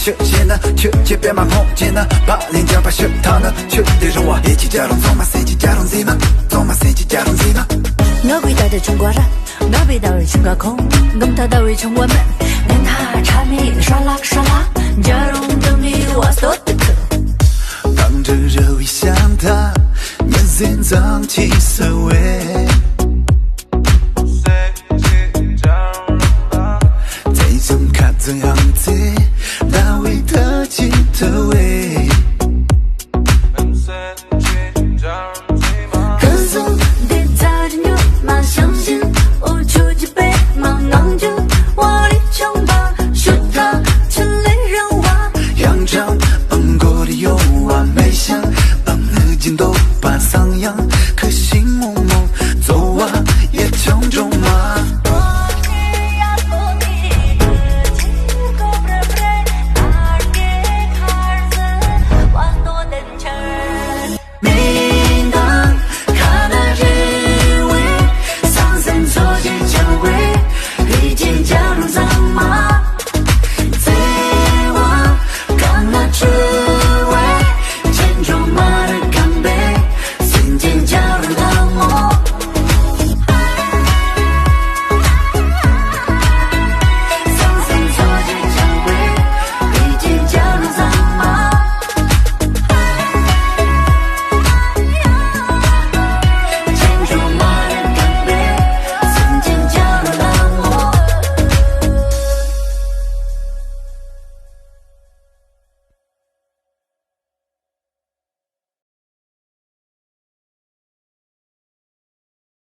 世界呢，去街边蛮碰见呢，把脸颊把舌头呢，去对着我一起加龙，从马赛季加龙 Z 嘛，从马赛季加龙 Z 嘛。我跪在这中国人，我背到了中国空，我们他到位成我们，连他茶米刷啦刷啦，加龙等你我所的可。当这热味向他，眼神脏气色味。